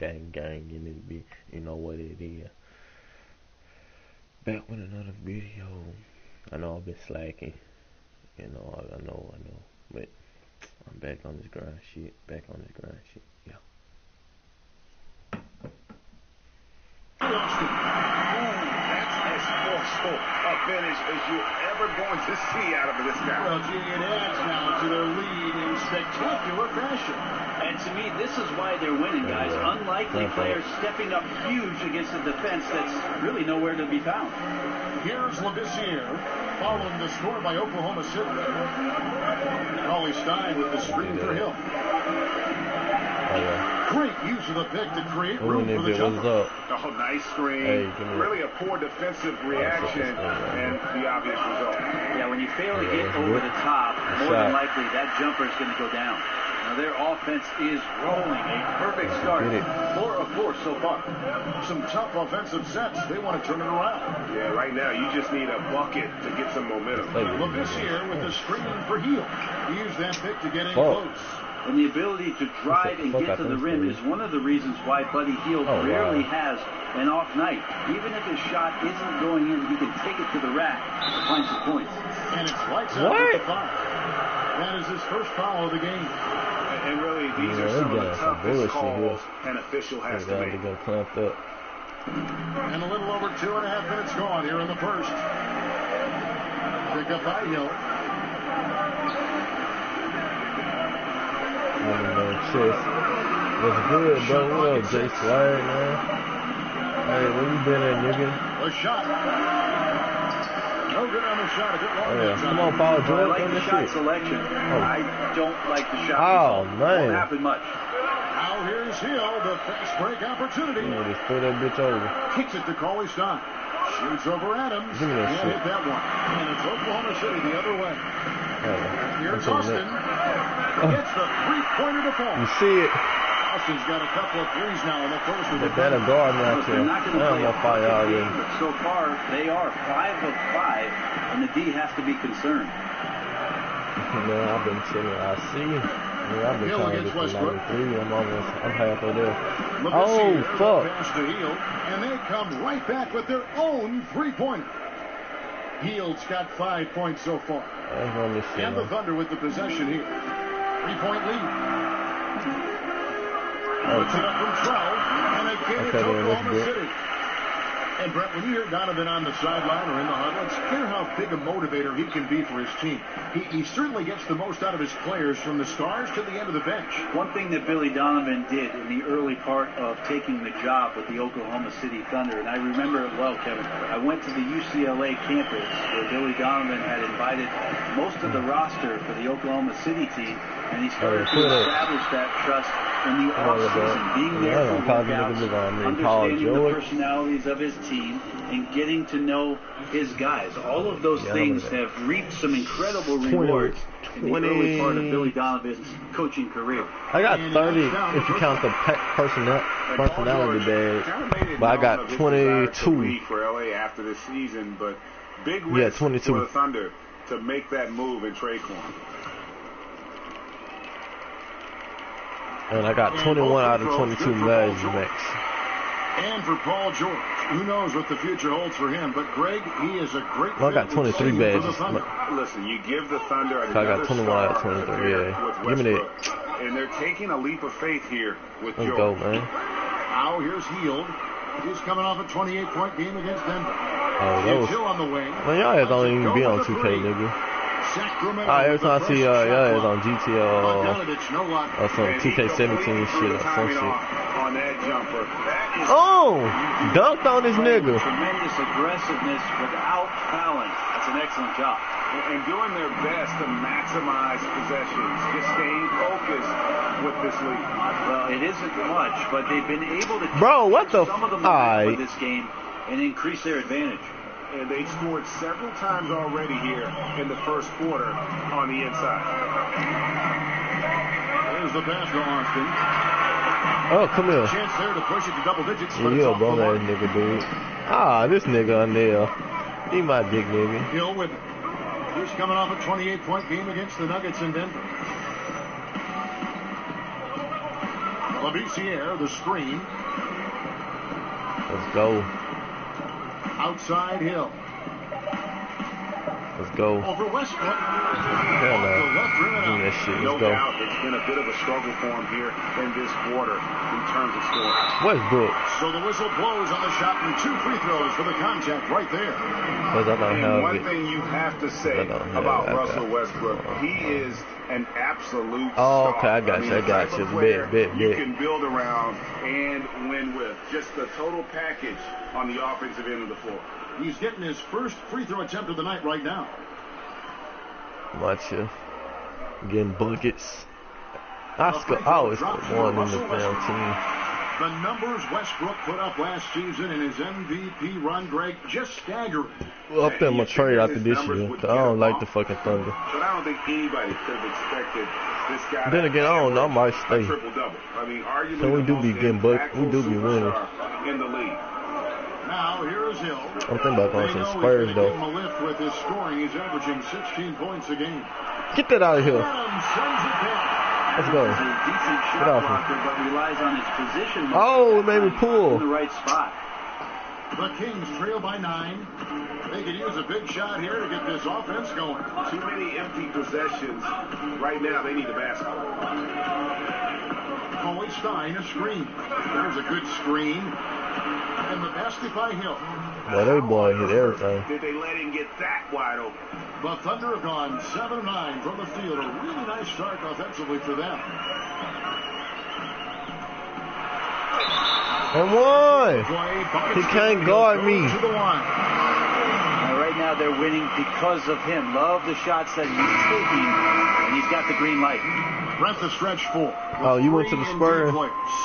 gang, and it be, you know what it is. Back with another video. I know I've been slacking, you know, I know, but I'm back on this grind shit, yeah. That's as forceful a finish as you're ever going to see out of this guy. Well, gee, it adds now to their lead in spectacular fashion. And to me, this is why they're winning, guys. Unlikely players stepping up huge against a defense that's really nowhere to be found. Here's Labissiere, following the score by Oklahoma City. Cauley Stein with the screen for Hill. Great use of the pick to create room for the jumper. Oh, nice screen. Really a poor defensive reaction and the obvious result. Yeah, when you fail to get over the top, more than likely that jumper is going to go down. Now their offense is rolling. A perfect start. 4 of 4 so far. Some tough offensive sets. They want to turn it around. Yeah, right now you just need a bucket to get some momentum. Labissiere with the screen for Hield. He used that pick to get in close. And the ability to drive and get to the rim is one of the reasons why Buddy Hield rarely has an off night. Even if his shot isn't going in, he can take it to the rack to find some points. And it's lights out with the foul. That is his first foul of the game. And really, these are some of the toughest calls an official has to make. And a little over 2.5 minutes gone here in the first. Pick up by Hill. What's good, bro? What up, Jay Swag, man? Hey, where you been at, nigga? A shot. No good on the shot. A good long Come on, Paul George. I like the shot selection. I don't like the shot. Oh, man. Won't happen much. Now here's Hill, the fast break opportunity. Just throw that bitch over. Kicks it to Cauley Stein. Shoots over Adams. Give me that Can't hit that one. And it's Oklahoma City the other way. Here's Austin. Gets the three-pointer to fall. You see it? Austin's got a couple of threes now in the first of the better guard now, too. But so far, they are 5 of 5, and the D has to be concerned. Man, I've been chilling. I see. Man, I've been trying to get to 93. I'm halfway there. Oh, fuck. Pass to Hield, and they come right back with their own three-pointer. Hield's got 5 points so far. And the Thunder with the possession here. 3-point lead. Puts it up from 12, and again it's Oklahoma City. And Brett, when you hear Donovan on the sideline or in the huddle, it's clear how big a motivator he can be for his team. He certainly gets the most out of his players from the stars to the end of the bench. One thing that Billy Donovan did in the early part of taking the job with the Oklahoma City Thunder, and I remember it well, Kevin, I went to the UCLA campus where Billy Donovan had invited most of the roster for the Oklahoma City team, and he started to establish that trust in the offseason, being there for workouts, understanding the personalities of his team, and getting to know his guys. All of those things have reaped some incredible rewards in the early part of Billy Donovan's coaching career. I got 30 if you count the personality bag, but I got 22. For LA after this season, but big risk 22 for the Thunder to make that move in trade form. And I got 21 out of 22 max. And for Paul George, who knows what the future holds for him? But Greg, he is a great. Well, I got 23 badges. Listen, you give the Thunder. I got 21 out of 23. Yeah, give me that. And they're taking a leap of faith here with George. Let's go, man. Now here's Hield. He's coming off a 28-point game against Denver. Oh, that was. Hill on the wing. Man, y'all ass don't even be on 2K, nigga. Every time I see y'all ass on GTO or some 2K17 shit or some shit. On that jumper. Oh! Dunked on this nigga. Tremendous aggressiveness without fouling. That's an excellent job. And doing their best to maximize possessions. Just staying focused with this lead. Well, it isn't much, but they've been able to some of the momentum of this game and increase their advantage. And they scored several times already here in the first quarter on the inside. There's the pass to Austin. Oh, come here. Chance there to push it to double digits. Yeah, you a bum ass nigga, dude. Ah, this nigga on there. He my dick nigga. Hill with it. He's coming off a 28-point game against the Nuggets in Denver. Labissiere, the screen. Let's go. Outside Hill. Let's go. Over Westbrook. Hell no. Give me that shit. No Let's go. doubt it's been a bit of a struggle for him here in this quarter in terms of scoring. Westbrook. So the whistle blows on the shot and 2 free throws for the contact right there. Because I don't And have one it. thing you have to say about Russell Westbrook, he is an absolute Oh, star. okay, I got you. I got you. Bet. You can build around and win with. Just the total package on the offensive end of the floor. He's getting his first free throw attempt of the night right now. Watch you. Getting buckets. I always put one in the damn team. The numbers Westbrook put up last season in his MVP run, Greg, just staggering. Well, up there, my trade after this year. I don't like the fucking Thunder. But I don't think anybody could have expected this guy. Then again, I don't know. I might stay. Triple-double. I mean, arguably So we the do most be getting buckets. We do be winning. superstar in the league. Now, here is Hill. I'm thinking about going to the Spurs, Give though. him a lift with his scoring. He's averaging 16 points a game. Get that out of here. Adams sends it down. Let's go. He's a decent Get shot off him. blocker, but relies on his position. most Oh, of the it made me time pull. In the right spot. The Kings trail by 9. They could use a big shot here to get this offense going. Too many empty possessions. Right now, they need a basket. Coley Stein, a screen. There's a good screen. And the basket by Hill. Boy, they boy hit everything. Did they let him get that wide open? The Thunder have gone 7-9 from the field. A really nice start offensively for them. And one. Play, He can't guard me. To the line. Now, right now, they're winning because of him. Love the shots that he's taking, and he's got the green light. Brent, the stretch 4. Oh, you went to the Spurs?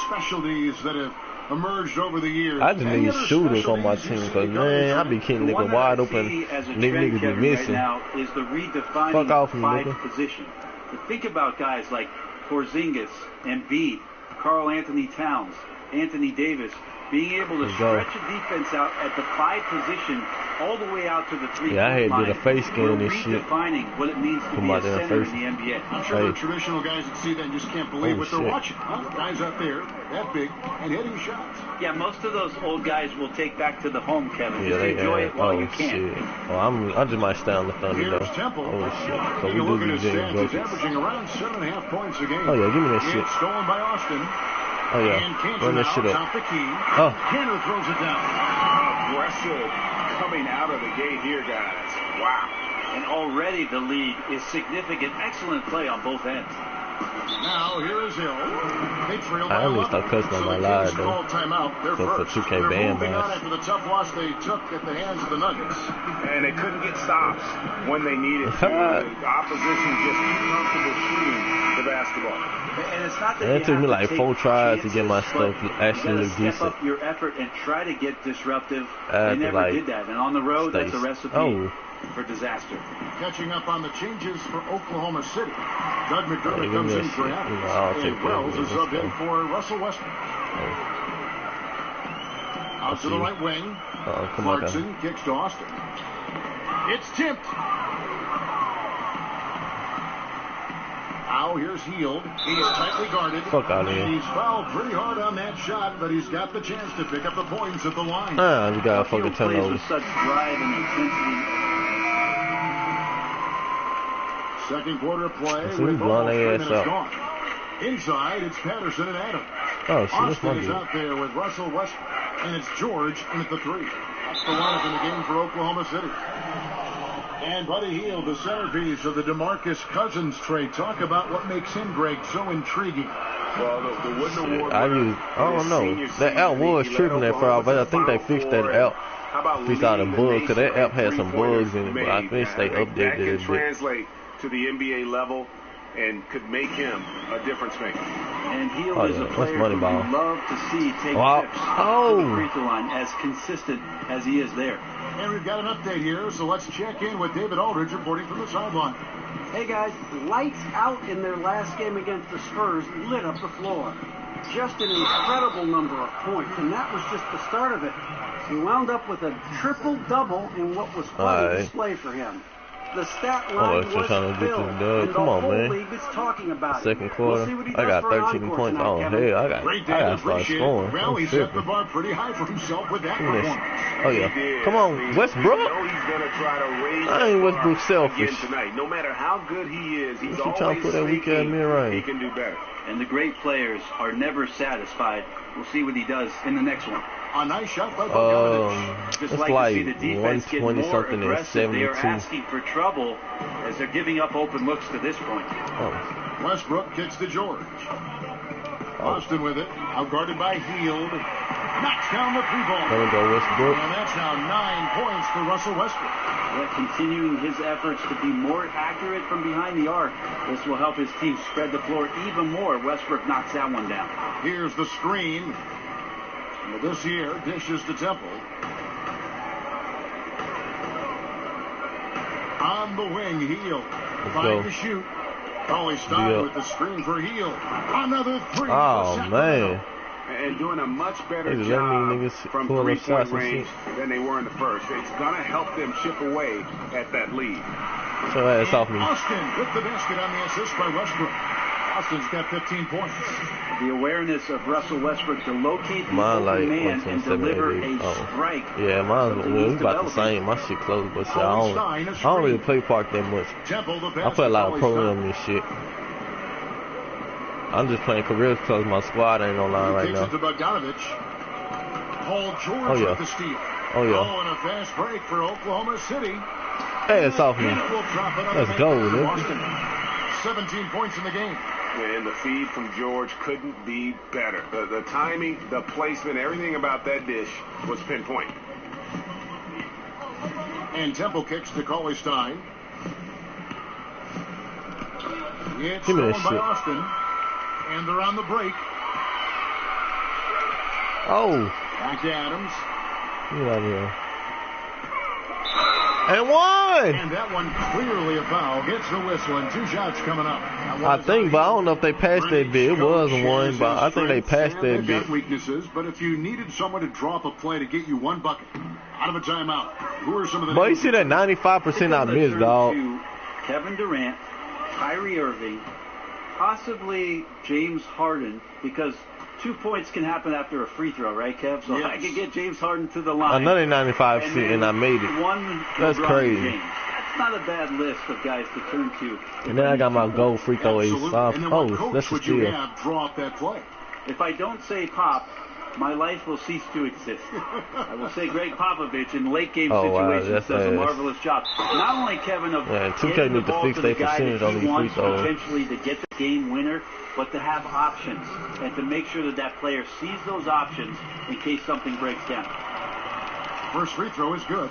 Specialties that have emerged over the years. I just Any need other shooters on my specialties team, you because, see man, I coming be keeping The nigga one that wide I open. see as a Nigga trend, be Kevin, missing. right now is the redefining Fuck off me, five nigga. position. But think about guys like Porzingis, Embiid, Karl Anthony Towns, Anthony Davis, being able to Let's go. stretch a defense out at the 5 position all the way out to the 3-point Yeah, I had to line. do the face scan We're and this shit. redefining what it means to Put be my a damn center face. in the NBA. I'm sure there are Hey. traditional guys that see that and just can't believe Oh, what they're shit. watching. Huh? Guys up there, that big, and hitting shots. Yeah, most of those old guys will take back to the home, Kevin. Yeah, Just they enjoy it while oh you can. shit. Well, I just might stay on the Thunder Here's though. Temple. Oh shit. So Taking a we look do at be his getting stats. He's buckets. averaging around 7.5 points a game. Oh yeah, give me that shit. It's stolen by Austin. Oh And yeah, Cantor run that now shit top up. the key. Oh. Cantor throws it down. Aggressive coming out of the gate here, guys. Wow. And already the lead is significant. Excellent play on both ends. Now here is Hill. They trail by I need to 11. start cussing on So my the line, Kings though. call timeout. They're So for first. 2K They're ban moving on us. after the tough loss they took at the hands of the Nuggets. And they couldn't get stops when they needed to. The opposition just too comfortable shooting the basketball. And it's not that And it you took have me to like take 4 tries to get my chances, stuff but actually you look gotta step decent. up your effort and try to get disruptive. I had They to, never like, did that. And on the road, that's a stay- recipe Oh. for disaster. Catching up on the changes for Oklahoma City. Doug Yeah, McDermott give comes me in that for shit. Adams. I'll take And that. Wells is Let's subbed go. in for Russell Westbrook. Out to the see. right wing. Oh, come on, Clarkson kicks to Austin. It's tipped. Now here's Heald. He's tightly guarded. Fuck out of here. And he's fouled pretty hard on that shot, but he's got the chance to pick up the points at the line. Ah, we got a fucking Field plays turnover. with such drive and intensity. Second quarter play So we with blowing almost 3 their ass minutes out. gone. Inside, it's Patterson and Adams. Oh shit, that's my Austin is dude. out there with Russell Westbrook, and it's George in at the 3. That's the lineup in the game for Oklahoma City. And Buddy Hield, the centerpiece of the DeMarcus Cousins trade. Talk about what makes him, Greg, so intriguing. Well, the Wooden Award I winner don't in know. his senior That app season, was he led tripping that for Oklahoma but I to think they the fixed Final that Four. app. How about Fixed out the leading bugs, because that nation app had some three-pointers bugs in it, but I made? think they I think that updated can it a bit. translate to the NBA level and could make him a difference maker. And Hield Oh, is yeah, a that's player money who ball. you love to see take Wow. trips to Oh. the free throw line as consistent as he is there. And we've got an update here, so let's check in with David Aldridge reporting from the sideline. Hey guys, lights out in their last game against the Spurs lit up the floor. Just an incredible number of points, and that was just the start of it. He wound up with a triple-double in what was quite a Alright. display for him. The stat Oh, line it's just was trying to get filled, this dub. and Come the on, whole man. league is talking about Second it. quarter, We'll see what he I does got for an 13 encore points. tonight, Oh, Kevin. hell, I Great gotta to start appreciate. scoring. Well, I'm he set the tripping. bar pretty high for himself with that Look at this. performance. Oh, yeah. He did. Come on, I mean, Westbrook. You know he's gonna try to raise I ain't that Westbrook bar selfish. again tonight. No matter how good he is, he's He trying to always put that weak ass thinking mid-range. he can do better. And the great players are never satisfied. We'll see what he does in the next one. A nice shot by Bogdanovich. Just It's like like to see the defense get 120 more something and aggressive. They are 72. asking for trouble as they're giving up open looks to this point. Oh, Westbrook kicks to George. Austin with it. Out guarded by Hield. Knocks down the three ball. there we go, Westbrook. And that's now 9 points for Russell Westbrook. Yet continuing his efforts to be more accurate from behind the arc. This will help his team spread the floor even more. Westbrook knocks that one down. Here's the screen. Well, this year, dishes to Temple. On the wing, Hield. Let's Trying go. to shoot. Cauley Stein Yeah. with the screen for Hield. Another three. Oh, for Sacramento. man. And doing a much better They just let me job niggas from pull up three-point shots and range than they were in the first. It's gonna help them chip away at that lead. So ass off me. Austin with the basket on the assist by Westbrook. Austin's got 15 points. The awareness of Russell Westbrook to locate the Mine like open man and 127, deliver 88. a Oh. strike. Yeah, mine's Something well, he's we about the developing. same. My shit close, but shit, Cauley Stein, I don't really play park that much. Temple, the I basket. play a lot of Cauley program Stein. and shit. I'm just playing careers because my squad ain't online right Takes now. it to Bogdanovich. Paul George Oh, yeah. with the steal. Oh, yeah. Oh, and a fast break for Oklahoma City. Ass off me. And it will drop another Let's make go, for nigga. Boston. 17 points in the game. And the feed from George couldn't be better. The timing, the placement, everything about that dish was pinpoint. And Temple kicks to Cauley Stein. It's Give me stolen that by shit. Austin. And they're on the break. Oh, Back to Adams. get out of here. And one! And that one clearly a foul. Gets the whistle and 2 shots coming up. I think, but I don't know if they passed that bit. It was one, but I think they passed that They've got bit. weaknesses, but if you needed someone to draw up a play to get you 1 bucket out of a timeout, who are some of the Boy, you names? see that 95% I missed, Turn dog. to Kevin Durant, Kyrie Irving, possibly James Harden, because 2 points can happen after a free throw, right, Kev? So Yes. I could get James Harden to the line. Another 95 and seat, and I made it. One That's LeBron crazy. James. That's not a bad list of guys to turn to. And then I got my gold free throw ace Absolutely. off. And then Oh, what coach that's a would you steal. have draw up that play? If I don't say Pop, my life will cease to exist. I will say Greg Popovich in late game Oh, wow, situations that's does a ass. marvelous job. Not only Kevin of Yeah, 2K getting the need to ball fix to the their guy percentage that on he these free wants throws. potentially to get the game winner, but to have options and to make sure that that player sees those options in case something breaks down. First free throw is good.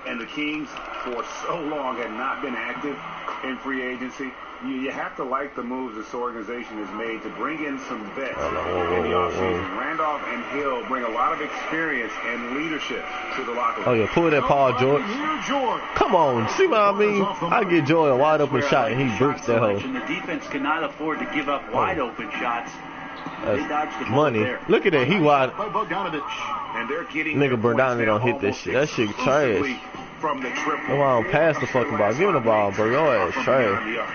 And the Kings, for so long, had not been active in free agency. You have to like the moves this organization has made to bring in some vets in the offseason. Randolph and Hill bring a lot of experience and leadership to the locker room. Oh, yeah, pull that Paul George. Here, George. Come on, see what I mean? I get Joy a wide open Where I shot, like and he the bricks shot that hoe. selection. The defense cannot afford to give up wide open shots. They dodged the That's bullet money. there. Look at that, he wide. By Bogdanovich. And they're getting Nigga, their Brodani points don't now hit that almost shit. That shit exclusively trash. From the triple. That's why I don't pass the fucking ball. Give me the ball, bro. Your ass From trash. beyond the arc.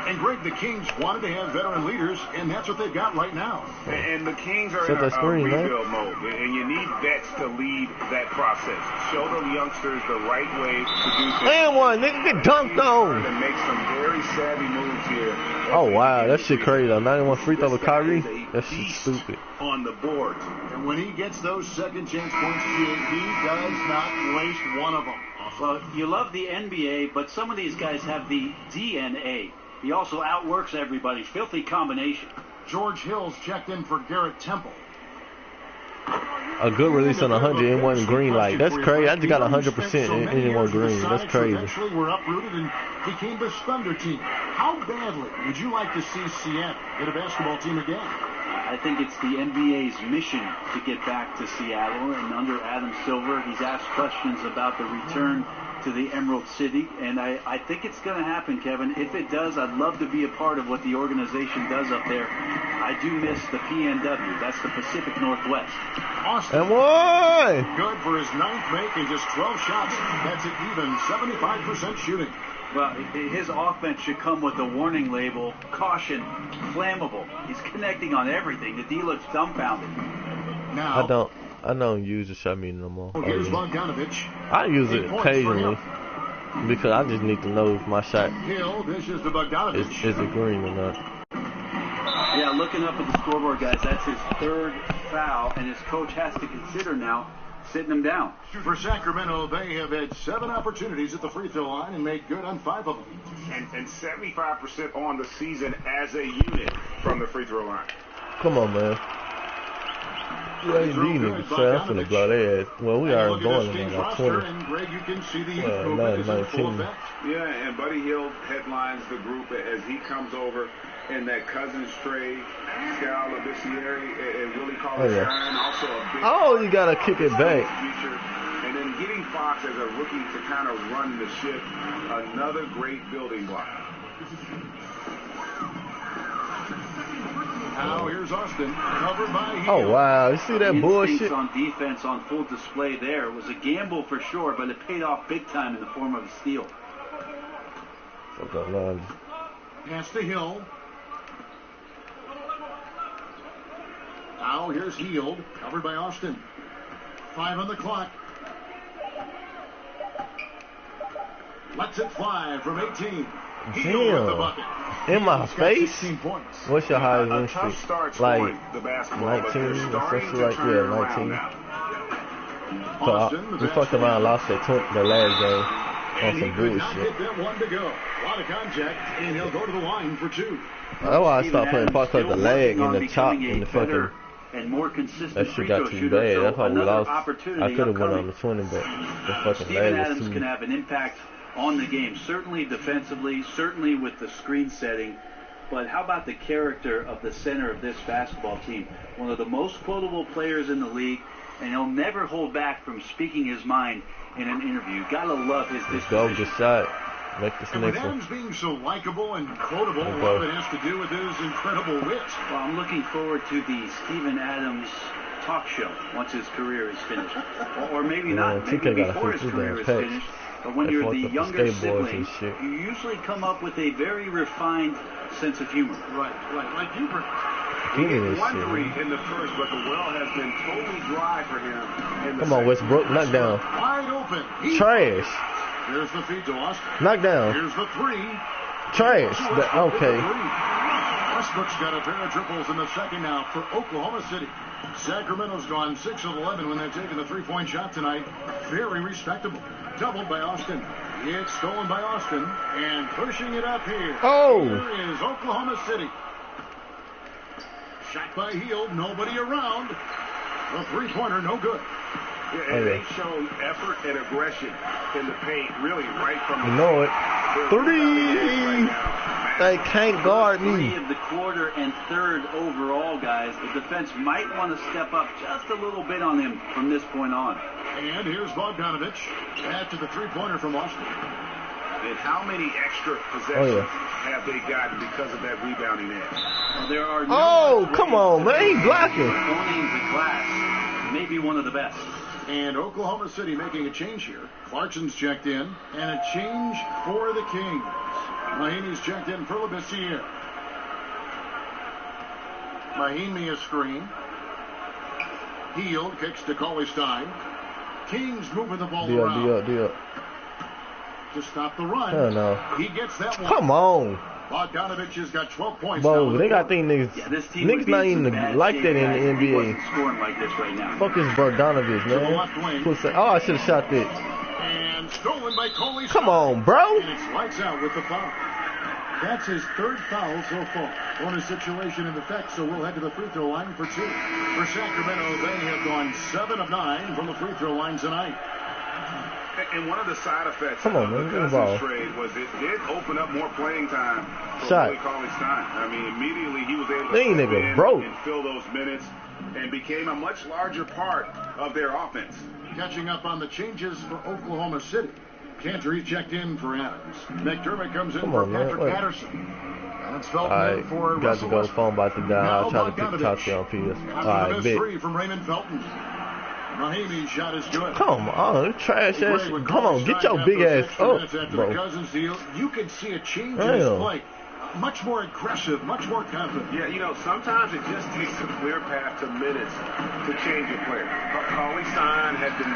And Greg, the Kings wanted to have veteran leaders, and that's what they've got right now. And the Kings are Set in that screen, man. rebuild mode, and you need vets to lead that process. Show the youngsters the right way to do things. And one, nigga, get dunked on. To make some very savvy moves here. Oh, wow, that shit crazy, though. 91 free throw with Kyrie? That shit Beast stupid. on the board. And when he gets those second chance points, he does not waste one of them. Well, you love the NBA, but some of these guys have the DNA. He also outworks everybody. Filthy combination. George Hill's checked in for Garrett Temple. A good release on 100 and one green light. That's crazy. I just got 100% and it one green. That's crazy. Eventually were uprooted and became this Thunder team. How badly would you like to see Seattle get a basketball team again? I think it's the NBA's mission to get back to Seattle. And under Adam Silver, he's asked questions about the return to the Emerald City, and I think it's going to happen, Kevin. If it does, I'd love to be a part of what the organization does up there. I do miss the PNW. That's the Pacific Northwest. Austin. And one. Good for his 9th make in just 12 shots. That's an even 75% shooting. Well, his offense should come with a warning label, caution, flammable. He's connecting on everything. The D looks dumbfounded. Now, I don't use the shot meter no more. Here's Bogdanovich. I use it occasionally because I just need to know if my shot Hill dishes to Bogdanovich. is it green or not. Yeah, looking up at the scoreboard, guys, that's his 3rd foul, and his coach has to consider now sitting him down. For Sacramento, they have had 7 opportunities at the free throw line and made good on 5 of them. And 75% on the season as a unit from the free throw line. Come on, man. Yeah, these niggas say I'm finna blow their ass. Well, we are going in like 20. And Greg, you can see the movement is in full effect. Yeah, and Buddy Hield headlines the group as he comes over in that Cousins trade. Scal Labissiere and Willie Cauley-Stein, also a big... Oh, you gotta kick it back. And then getting Fox as a rookie to kind of run the ship, another great building block. Now here's Austin, covered by Hield. Oh, wow. You see that bullshit? On defense on full display there. It was a gamble for sure, but it paid off big time in the form of a steal. Pass to Hill. Now here's Hield, covered by Austin. 5 on the clock. Lets it fly from 18. Hield with the bucket. In my face? 16 points. What's your highest win tough streak? start Like the basketball, 19, but they're starting to like, turn yeah, around 19. now. Austin, We fucked around and lost that the last game and on he some could not bullshit. get that one to go. A lot of contact, and he'll go to the line for 2. That's why I stopped playing parts of the leg and the chop and the fucking. And more consistent That shit free got throw too shooter, bad. so That's why we another lost. opportunity I could have went upcoming. on the 20, but the fucking Steven leg was Adams too. can have an impact on the game, certainly defensively, certainly with the screen setting. But how about the character of the center of this basketball team? One of the most quotable players in the league, and he'll never hold back from speaking his mind in an interview. Gotta love his Let's go, disposition. good shot. Make this And with next one. Adams being so likable and quotable, a lot of it has to do with his incredible wit. Well, I'm looking forward to the Steven Adams talk show once his career is finished. Or maybe not, maybe 2K got before a his few career damn is packs. finished. But when They you're fucked the up the younger skateboards sibling, and shit. you usually come up with a very refined sense of humor. Right, like you bring. He Give me hit this one shit, three man. in the first, but the well has been totally dry for him in the Come on, second. Westbrook, knock down. Wide open. Trash. There's the feed to Austin. Knock down. Here's the 3. Trash. Okay. Westbrook's got a pair of triples in the second now for Oklahoma City. Sacramento's gone 6 of 11 when they've taken the 3-point shot tonight. Very respectable. Doubled by Austin. It's stolen by Austin. And pushing it up here. Oh. Here is Oklahoma City. Shot by Hield. Nobody around. The 3-pointer, no good. Yeah, and they showed effort and aggression in the paint, really, right from the You know it. Right 3. now. They can't guard 3 me. of the quarter and 3rd overall, guys. The defense might want to step up just a little bit on him from this point on. And here's Bogdanovich after the 3-pointer from Austin. And how many extra possessions yeah. have they gotten because of that rebounding edge? Well, there are Oh, numerous come ways on, to man. He make blocking. Owning the glass, maybe one of the best. And Oklahoma City making a change here. Clarkson's checked in, and a change for the Kings. Mahaney's checked in for Labissiere. Mahaney a screen. Hield kicks to Cauley-Stein. Kings moving the ball around Deal. to stop the run. Hell no. He gets that one. Come on. Bogdanovich has got 12 points. Bro, now. they got these niggas. Yeah, this team Niggas would be not in some even bad like shape, that in guys, the if he NBA. wasn't scoring like this right now. Fuck is Bogdanovich, To the left man. wing. Pussy. Oh, I should have shot that. And stolen by Cauley-Stein. Come on, bro. And it's lights out with the foul. That's his 3rd foul so far. Bonus situation in effect, so we'll head to the free throw line for 2. For Sacramento, they have gone 7 of 9 from the free throw line tonight. And one of the side effects Come on, of man, the give me the ball. Cousins trade was it did open up more playing time for Shot. Willie Cauley-Stein. I mean, immediately he was able to These step niggas in broke. and fill those minutes and became a much larger part of their offense. Catching up on the changes for Oklahoma City. Cantor, he's checked in for Adams. McDermott comes in Come for on, man. Patrick Wait. Patterson. And it's Felton Alright, for got to Russell go. Westbrook. Phone about to die. I'll try to talk to you on PS. After Alright, the big. three from Raymond Felton. Mahami's shot is good. Come on, trash ass. Come on, get your big ass up, bro. Cousins deal, you can see a change in his play. Much more aggressive, much more confident. Yeah, you know, sometimes it just takes a clear path to minutes to change a player. Cauley Stein had been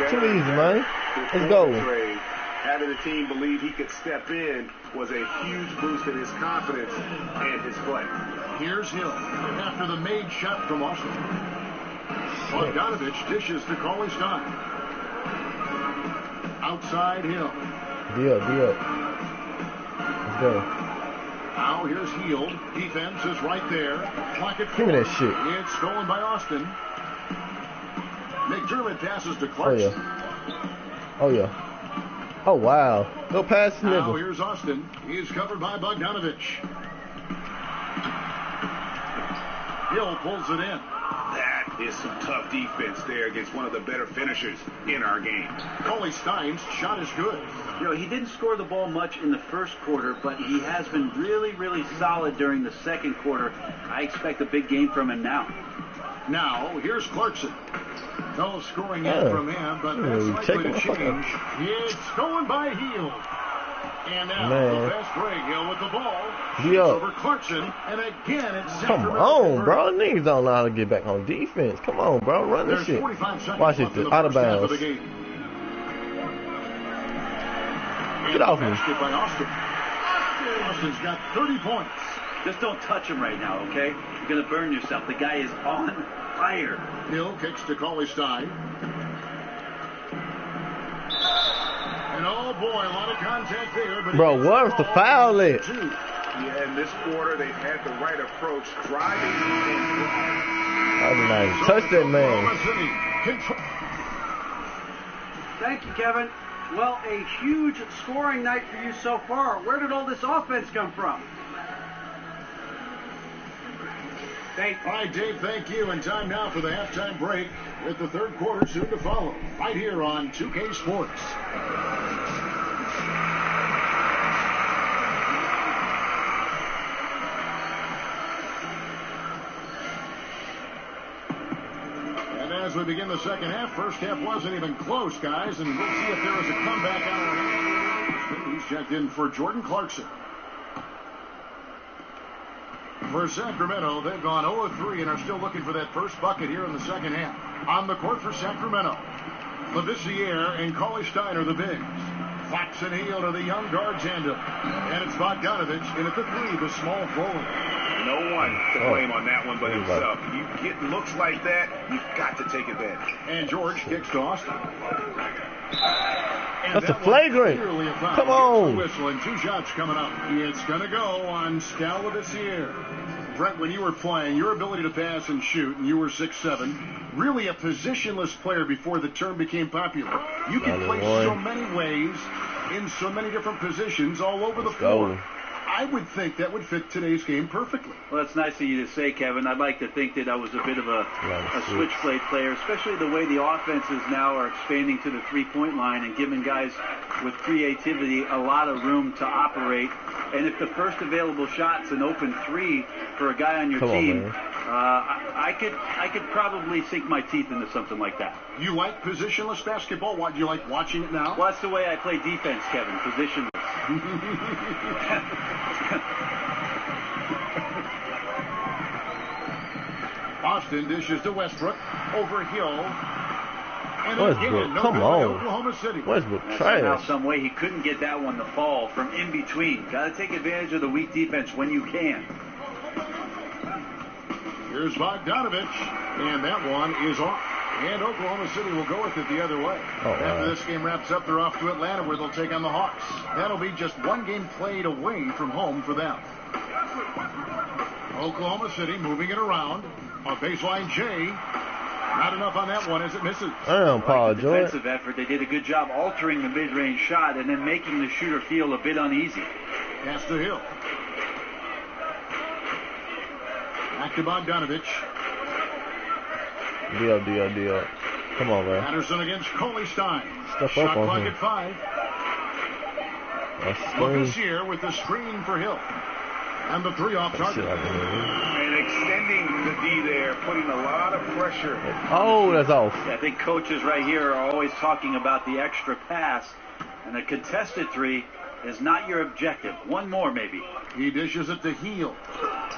too easy, man. Let's go. Trade. Having the team believe he could step in was a huge boost in his confidence and his play. Here's Hill after the made shot from Austin. Bogdanovich dishes to Cauley Stein. Outside Hill. Deal. Let's go. Now here's Hield. Defense is right there. Clock at 4. Give me that shit. It's stolen by Austin. McDermott passes to Clarkson. Oh yeah. Oh wow. Go past the Now nigga. here's Austin. He's covered by Bogdanovich. Hill pulls it in. That is some tough defense there against one of the better finishers in our game. Cauley Stein's shot is good. You know, he didn't score the ball much in the first quarter, but he has been really, really solid during the second quarter. I expect a big game from him now. Now, here's Clarkson. No scoring yet from him, but that's likely to change. It's stolen by Hield. And now the best break. Hill with the ball. Shoots over Clarkson. And again, it's Come on, bro. Niggas don't know how to get back on defense. Come on, bro. Run this shit. Watch it. Out of bounds. Get off me. Austin's got 30 points. Just don't touch him right now, okay? You're going to burn yourself. The guy is on fire. Hill kicks to Cauley Stein. And oh boy, a lot of contact there. But bro, where's the foul at? Yeah, in this quarter, they've had the right approach, driving and nice. Touch that man. Thank you, Kevin. Well, a huge scoring night for you so far. Where did all this offense come from? All right, Dave, thank you. And time now for the halftime break with the third quarter soon to follow. Right here on 2K Sports. And as we begin the second half, first half wasn't even close, guys. And we'll see if there is a comeback out. He's checked in for Jordan Clarkson. For Sacramento, they've gone 0-3 and are still looking for that first bucket here in the second half. On the court for Sacramento, Labissiere and Cauley Stein are the bigs. Fox and Hield are the young guards handle. And it's Bogdanovich in at the 3, the small forward. No one to blame on that one but himself. You get looks like that, you've got to take advantage. And George kicks to Austin. That's a flagrant. Come on. Whistle and 2 shots coming up. It's going to go on Skal Labissiere. Brent, when you were playing, your ability to pass and shoot, and you were 6'7", really a positionless player before the term became popular. You can play so many ways, in so many different positions all over the floor. I would think that would fit today's game perfectly. Well, that's nice of you to say, Kevin. I'd like to think that I was a bit of a switchblade player, especially the way the offenses now are expanding to the three-point line and giving guys with creativity a lot of room to operate. And if the first available shot's an open 3 for a guy on your team, I could probably sink my teeth into something like that. You like positionless basketball? Do you like watching it now? Well, that's the way I play defense, Kevin, positionless. Austin dishes to Westbrook over Hill. And Westbrook, again, come on. Oklahoma City. Westbrook, somehow, some way, he couldn't get that one to fall from in between. Got to take advantage of the weak defense when you can. Here's Bogdanovich, and that one is off. And Oklahoma City will go with it the other way. After this game wraps up, they're off to Atlanta where they'll take on the Hawks. That'll be just one game played away from home for them. Oklahoma City moving it around. On baseline, Jay. Not enough on that one as it misses. Paul George. Defensive effort. They did a good job altering the mid-range shot and then making the shooter feel a bit uneasy. Pass to Hill. Back to Bogdanovich. Deal. Come on, man. Patterson against Cauley Stein. Step Shot up on clock him. at 5. Labissiere with the screen for Hill. And the 3 off target. And extending the D there, putting a lot of pressure. Oh, that's off. Yeah, I think coaches right here are always talking about the extra pass. And a contested 3 is not your objective. One more, maybe. He dishes it to Hill.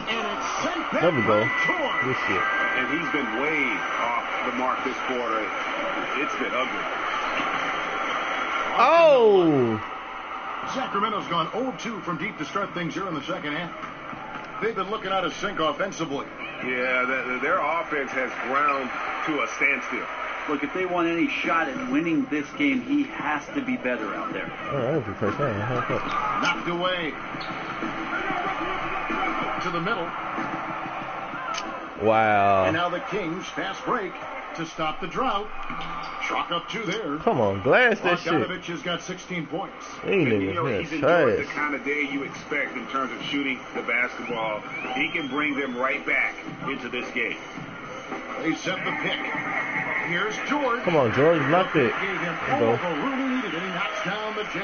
And it's sent back. There we go. This shit. And he's been way off the mark this quarter. It's been ugly. Oh! Sacramento's gone 0-2 from deep to start things here in the second half. They've been looking out of sync offensively. Yeah, their offense has ground to a standstill. Look, if they want any shot at winning this game, he has to be better out there. Oh, that was the first time. Knocked away. To the middle. Wow. And now the Kings fast break to stop the drought. Chalk up 2 there. Come on, blast that shit. Bogdanovich has got 16 points. Hey, nigga, He's enjoyed the kind of day you expect in terms of shooting the basketball. He can bring them right back into this game. They set the pick. Here's George. Come on, George, knock it. Gave him all the room he needed, and he knocks down the J.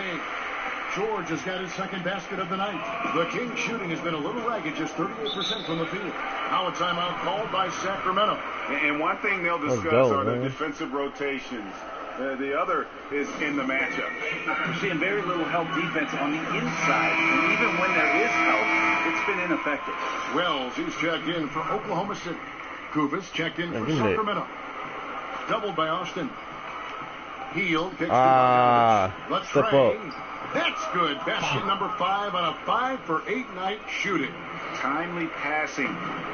George has got his second basket of the night. The Kings shooting has been a little ragged, just 38% from the field. Now a timeout called by Sacramento. And one thing they'll discuss are the defensive rotations. The other is in the matchup. We're seeing very little help defense on the inside. And even when there is help, it's been ineffective. Wells, he's checked in for Oklahoma City. Kufis checked in for Sacramento. Doubled by Austin. Hill kicks to Latrey. That's good. Basket number 5 on a 5 for 8 night shooting. Timely passing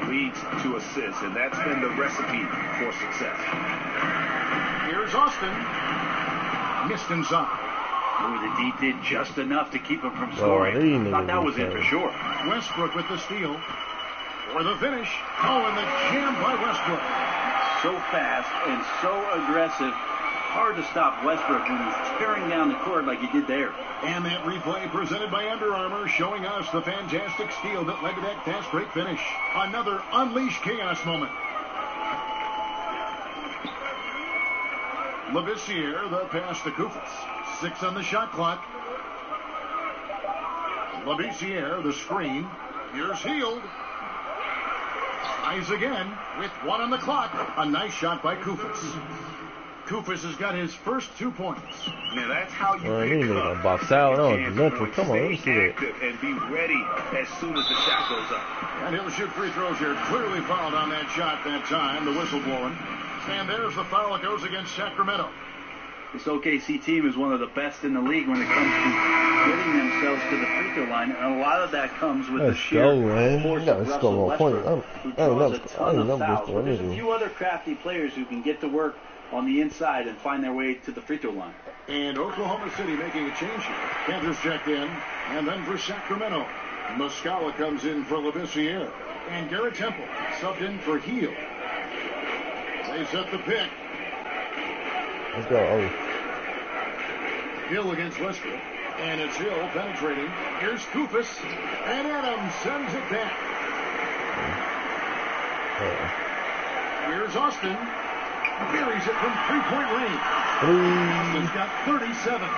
leads to assists, and that's been the recipe for success. Here's Austin. Missed inside. Ooh, the D did just enough to keep him from scoring. Thought that was in for sure. Westbrook with the steal. For the finish. Oh, and the jam by Westbrook. So fast and so aggressive. Hard to stop Westbrook when he's tearing down the court like he did there. And that replay presented by Under Armour showing us the fantastic steal that led to that fast break finish. Another unleashed chaos moment. Labissiere, the pass to Kufis. 6 on the shot clock. Labissiere, the screen. Here's Hield. Tries again with 1 on the clock. A nice shot by Kufis. Kufis has got his first 2 points. Now that's how you pick up. Box out. Come on, let me see that. And be ready as soon as the shot goes up. And he'll shoot free throws here. Clearly fouled on that shot that time. The whistle blowing. And there's the foul that goes against Sacramento. This OKC team is one of the best in the league when it comes to getting themselves to the free throw line, and a lot of that comes with the sheer force of Russell Westbrook, who draws a ton of fouls. But there's a few other crafty players who can get to work on the inside and find their way to the free throw line. And Oklahoma City making a change here. Panthers checked in, and then for Sacramento, Muscala comes in for Labissiere, and Garrett Temple subbed in for Hield. They set the pick. Let's go. Oh. Hill against Westbrook. And it's Hill penetrating. Here's Kufis. And Adams sends it back. Here's Austin. Buries it from 3-point range. Austin's got 37.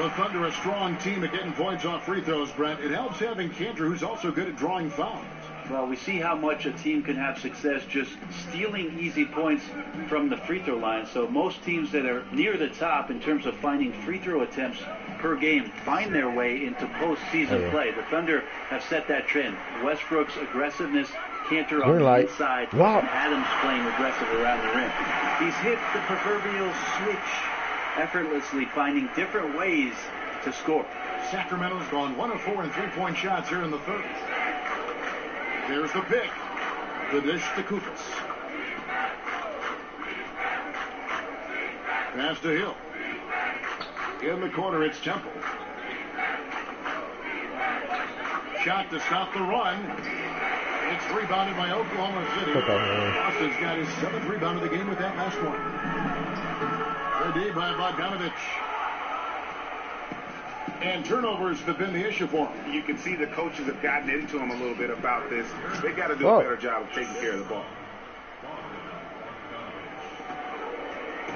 The Thunder, a strong team at getting points off free throws, Brent. It helps having Cantor, who's also good at drawing fouls. Well, we see how much a team can have success just stealing easy points from the free throw line. So most teams that are near the top in terms of finding free throw attempts per game find their way into postseason play. The Thunder have set that trend. Westbrook's aggressiveness, Cantor on the inside, Adams playing aggressive around the rim. He's hit the proverbial switch effortlessly, finding different ways to score. Sacramento's gone 1 of 4 in 3-point shots here in the third. There's the pick. The dish to Kufis. Pass to Hill. In the corner, it's Temple. Shot to stop the run. It's rebounded by Oklahoma City. Austin's got his 7th rebound of the game with that last one. Good D by Bogdanovich. And turnovers have been the issue for him. You can see the coaches have gotten into him a little bit about this. They got to do a better job of taking care of the ball.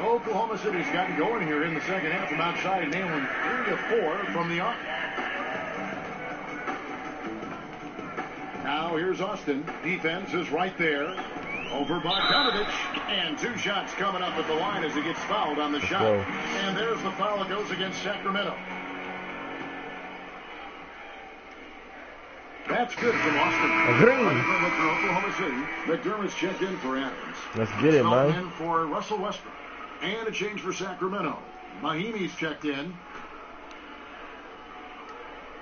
Oklahoma City's gotten going here in the second half from outside, nailing 3 of 4 from the arc. Now here's Austin. Defense is right there. Over Bogdanovich. And 2 shots coming up at the line as he gets fouled on the shot. And there's the foul that goes against Sacramento. That's good from Austin. Green. For Oklahoma City. McDermott's checked in for Adams. Let's get it, man. In for Russell Westbrook. And a change for Sacramento. Mahimi's checked in.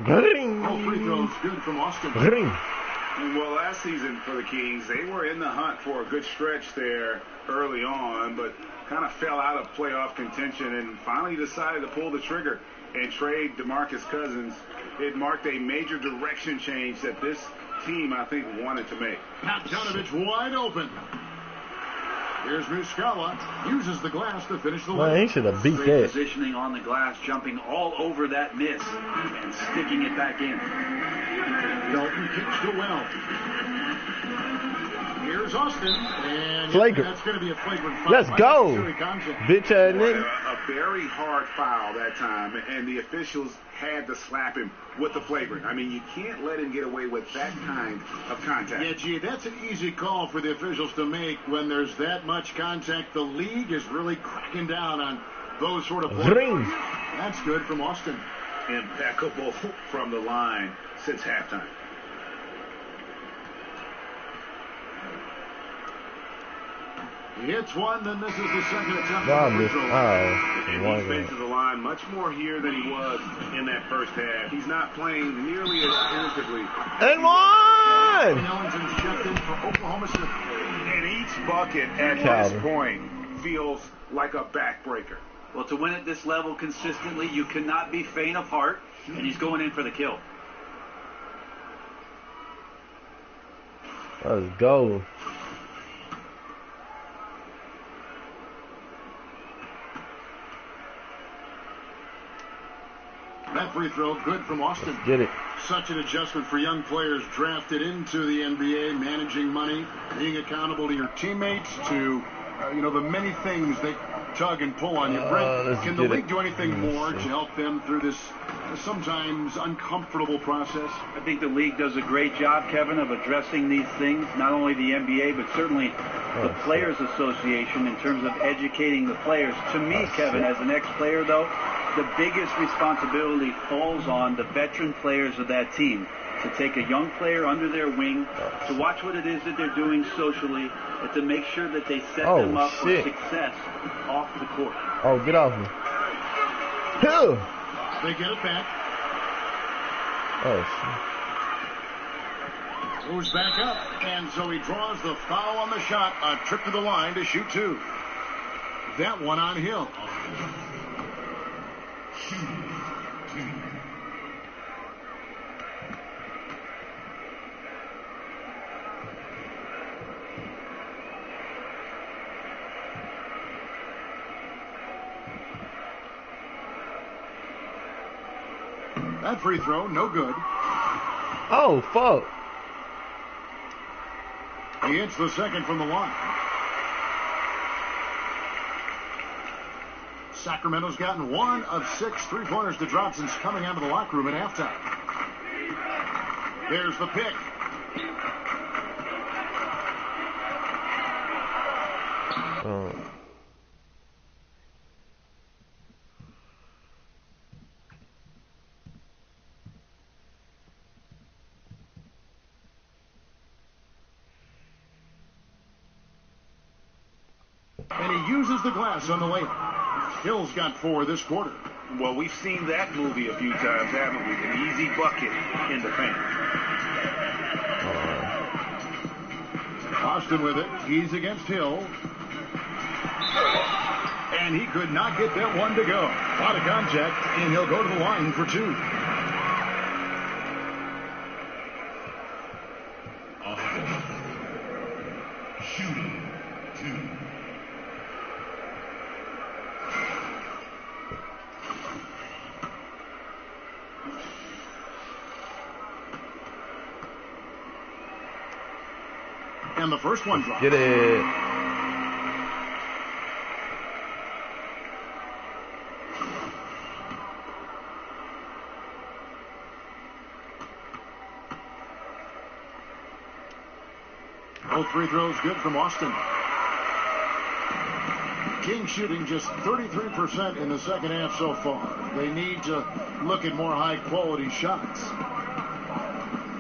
Green. All free throws good from Austin. Green. Well, last season for the Kings, they were in the hunt for a good stretch there early on, but kind of fell out of playoff contention and finally decided to pull the trigger and trade DeMarcus Cousins. It marked a major direction change that this team, I think, wanted to make. Bogdanovich wide open. Here's Muscala. Uses the glass to finish the Man, line. he should have beat Great that. positioning on the glass, jumping all over that miss and sticking it back in. Dalton kicks to Well. Here's Austin. And Flagrant. that's going to be a flagrant foul. Let's go. Bitch ass A nigga. very hard foul that time, and the officials had to slap him with the flagrant. I mean, you can't let him get away with that kind of contact. Yeah, gee, that's an easy call for the officials to make when there's that much contact. The league is really cracking down on those sort of plays. Green. That's good from Austin. Impeccable from the line since halftime. He hits one, then this is the second attempt. And he's been to the line much more here than he was in that first half. He's not playing nearly as tentatively. And one! Ellington's checked in for Oklahoma City. And each bucket at this point feels like a backbreaker. Well, to win at this level consistently, you cannot be faint of heart, and he's going in for the kill. Let's go. That free throw, good from Austin. Let's get it. Such an adjustment for young players drafted into the NBA, managing money, being accountable to your teammates, to the many things they tug and pull on you. Brent, can the league do anything more to help them through this sometimes uncomfortable process? I think the league does a great job, Kevin, of addressing these things, not only the NBA, but certainly the Players Association in terms of educating the players. To me, Kevin, as an ex-player, though, the biggest responsibility falls on the veteran players of that team to take a young player under their wing, to watch what it is that they're doing socially, and to make sure that they set them up for success off the court. Oh, get off me. Ew. They get it back. Oh, shit. Moves back up, and so he draws the foul on the shot. A trip to the line to shoot 2. That one on Hill. That free throw, no good. Oh, fuck. He hits the second from the line. Sacramento's gotten 1 of 6 3-pointers to drop since coming out of the locker room at halftime. There's the pick. Oh. And he uses the glass on the layup. Hill's got 4 this quarter. Well, we've seen that movie a few times, haven't we? An easy bucket in the paint. Austin with it. He's against Hill. And he could not get that one to go. A lot of contact, and he'll go to the line for 2. Shooting 2. And the first one drops. Get it. Both free throws good from Austin. Kings shooting just 33% in the second half so far. They need to look at more high-quality shots.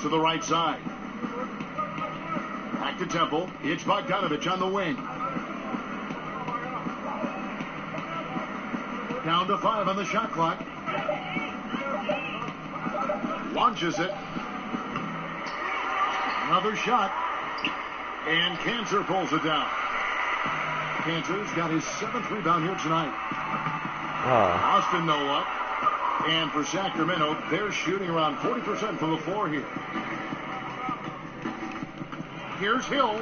To the right side. Back to Temple. It's Bogdanovich on the wing. Down to 5 on the shot clock. Launches it. Another shot. And Cantor pulls it down. Cantor's got his 7th rebound here tonight. Austin no luck. And for Sacramento, they're shooting around 40% from the floor here. Here's Hill.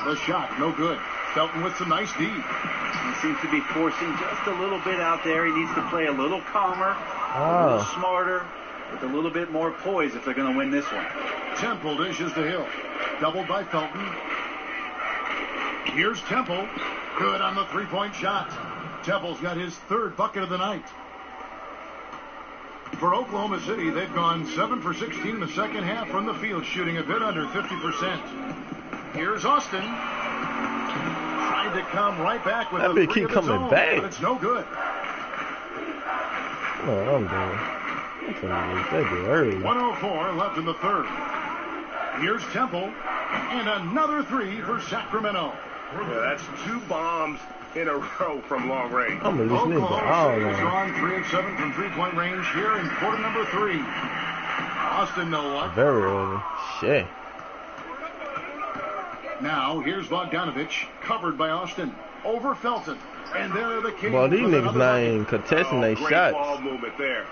The shot, no good. Felton with some nice D. He seems to be forcing just a little bit out there. He needs to play a little calmer, a little smarter, with a little bit more poise if they're going to win this one. Temple dishes to Hill. Doubled by Felton. Here's Temple. Good on the three-point shot. Temple's got his 3rd bucket of the night. For Oklahoma City, they've gone 7 for 16 in the second half from the field, shooting a bit under 50%. Here's Austin. Tried to come right back with the three of its own, but it's no good. Oh, I'm done. That's early. 1:04 left in the 3rd. Here's Temple. And another 3 for Sacramento. Yeah, that's 2 bombs in a row from long range. I'm going to listen to Oklahoma City's gone 3 of 7 from three-point range here in quarter number 3. Austin no luck. Very early. Shit. Now here's Bogdanovich, covered by Austin. Over Felton. And there are the Kings. Well, these niggas not even contesting their great shots. Ball movement there.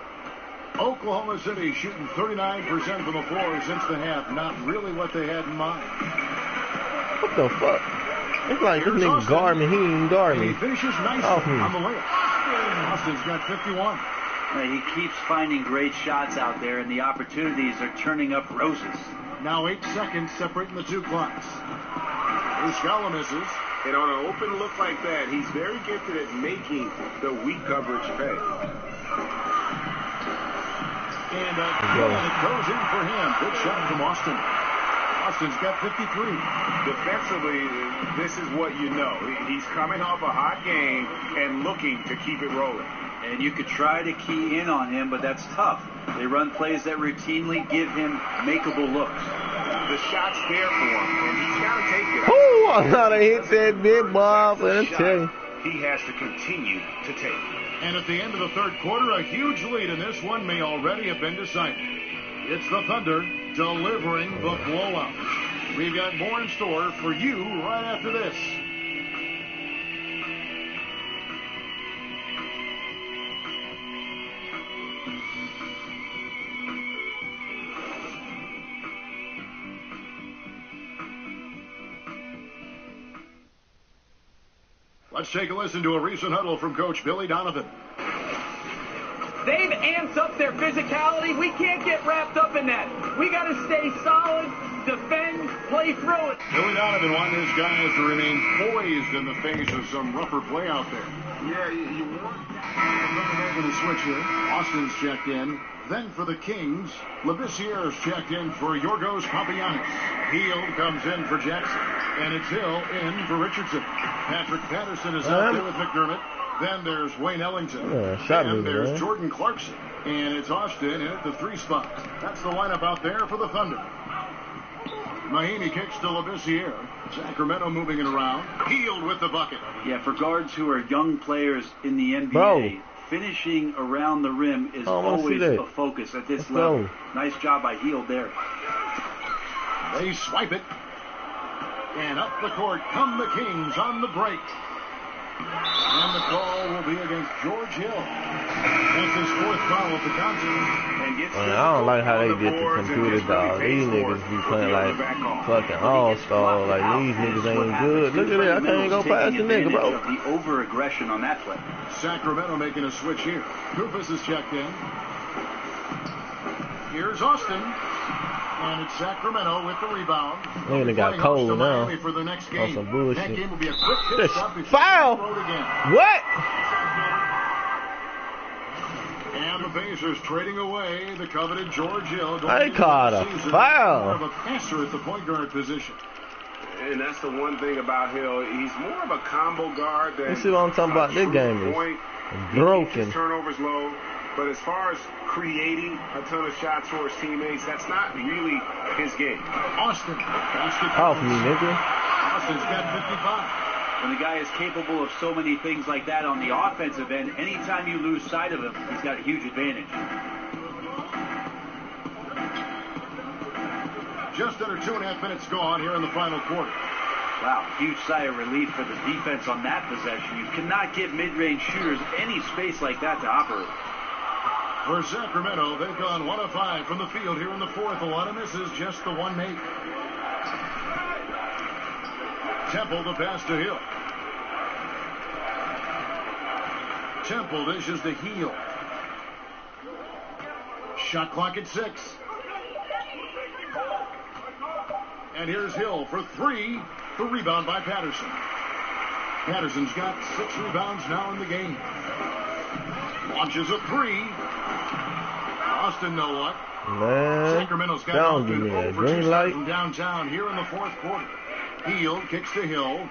Oklahoma City shooting 39% from the floor since the half. Not really what they had in mind. What the fuck? It's like this nigga guard me. He ain't guard me. He finishes nicely on the layup. Austin's got 51. He keeps finding great shots out there, and the opportunities are turning up roses. Now 8 seconds separating the 2 clocks. Muscala misses. And on an open look like that, he's very gifted at making the weak coverage pay. And it goes in for him. Good shot from Austin. Austin's got 53. Defensively, this is what you know. He's coming off a hot game and looking to keep it rolling. And you could try to key in on him, but that's tough. They run plays that routinely give him makeable looks. The shot's there for him, and he's got to take it. Ooh, I thought I hit that big ball. Let me tell you. He has to continue to take. And at the end of the 3rd quarter, a huge lead in this one may already have been decided. It's the Thunder delivering the blowout. We've got more in store for you right after this. Let's take a listen to a recent huddle from Coach Billy Donovan. They've amped up their physicality. We can't get wrapped up in that. We got to stay solid, defend, play through it. Billy Donovan wanting his guys to remain poised in the face of some rougher play out there. Yeah, you want. Going to switch here. Austin's checked in. Then for the Kings, Labissiere's checked in for Yorgos Papagiannis. Hield comes in for Jackson. And it's Hill in for Richardson. Patrick Patterson is out there with McDermott. Then there's Wayne Ellington. And there's Jordan Clarkson. And it's Austin in at the 3 spot. That's the lineup out there for the Thunder. Mahinmi kicks to Labissiere. Sacramento moving it around. Hield with the bucket. Yeah, for guards who are young players in the NBA, finishing around the rim is always a focus at this level. Nice job by Hield there. They swipe it. And up the court come the Kings on the break. And the call will be against George Hill. That's his 4th foul of the contest. I don't like how they get the computer, dog. These niggas be playing like fucking all-star. Like, these niggas ain't good. Look at that. I can't even go past the nigga, bro. The over-aggression on that play. Sacramento making a switch here. Koufos is checked in. Here's Austin. And it's Sacramento with the rebound. Man, they got cold now. For the next game. On some bullshit. That game will be a quick pit stop. Foul! What? And the Pacers trading away the coveted George Hill. I caught a foul. More of a passer at the point guard position. And that's the one thing about Hill. He's more of a combo guard than. You see what I'm talking about? This game is broken. His turnovers low, but as far as creating a ton of shots for his teammates, that's not really his game. Austin. Off me, nigga. Austin's got 55. When the guy is capable of so many things like that on the offensive end, anytime you lose sight of him, he's got a huge advantage. Just under 2.5 minutes gone here in the final quarter. Wow, huge sigh of relief for the defense on that possession. You cannot give mid-range shooters any space like that to operate. For Sacramento, they've gone 1 of 5 from the field here in the fourth. A lot of misses, just the one make. Temple the pass to Hill. Temple dishes to Hill. Shot clock at 6. And here's Hill for 3. The rebound by Patterson. Patterson's got 6 rebounds now in the game. Launches a 3. Austin no luck. Man, Sacramento's got down to me. Green light from downtown here in the fourth quarter. Hill kicks to Hill.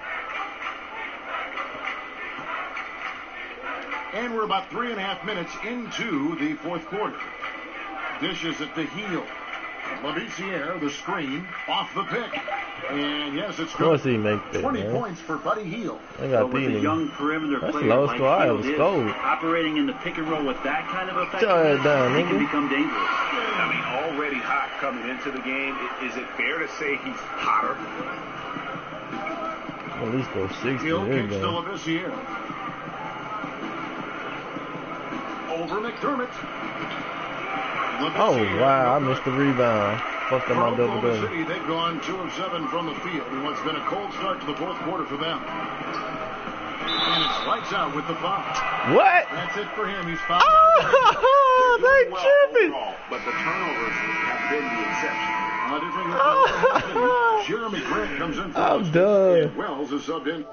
And we're about 3.5 minutes into the fourth quarter. Dishes it to Hill. Labissiere, the screen, off the pick. And yes, it's good. Of course he make that, 20 man. points for Buddy Hield. I got With a these. young perimeter That's the player lowest like score I Hield ever is, scored. operating in the pick and roll with that kind of effect, Shut it down, he nigga. can become dangerous. I mean, already hot coming into the game. Is it fair to say he's hotter? At least go 60. Hill There you kicks to go. Labissiere. Over McDermott. Oh, wow. I missed the rebound. Fucked up my For double Oklahoma double. City, they've gone 2 of 7 from the field in what's been a cold start to the fourth quarter for them. And it's lights out with the foul. What? That's it for him. He's fouled. Oh, they Well, tripping. overall, but the turnovers have been the exception. Jeremy Grant comes in for I'm done. Wells is subbed in.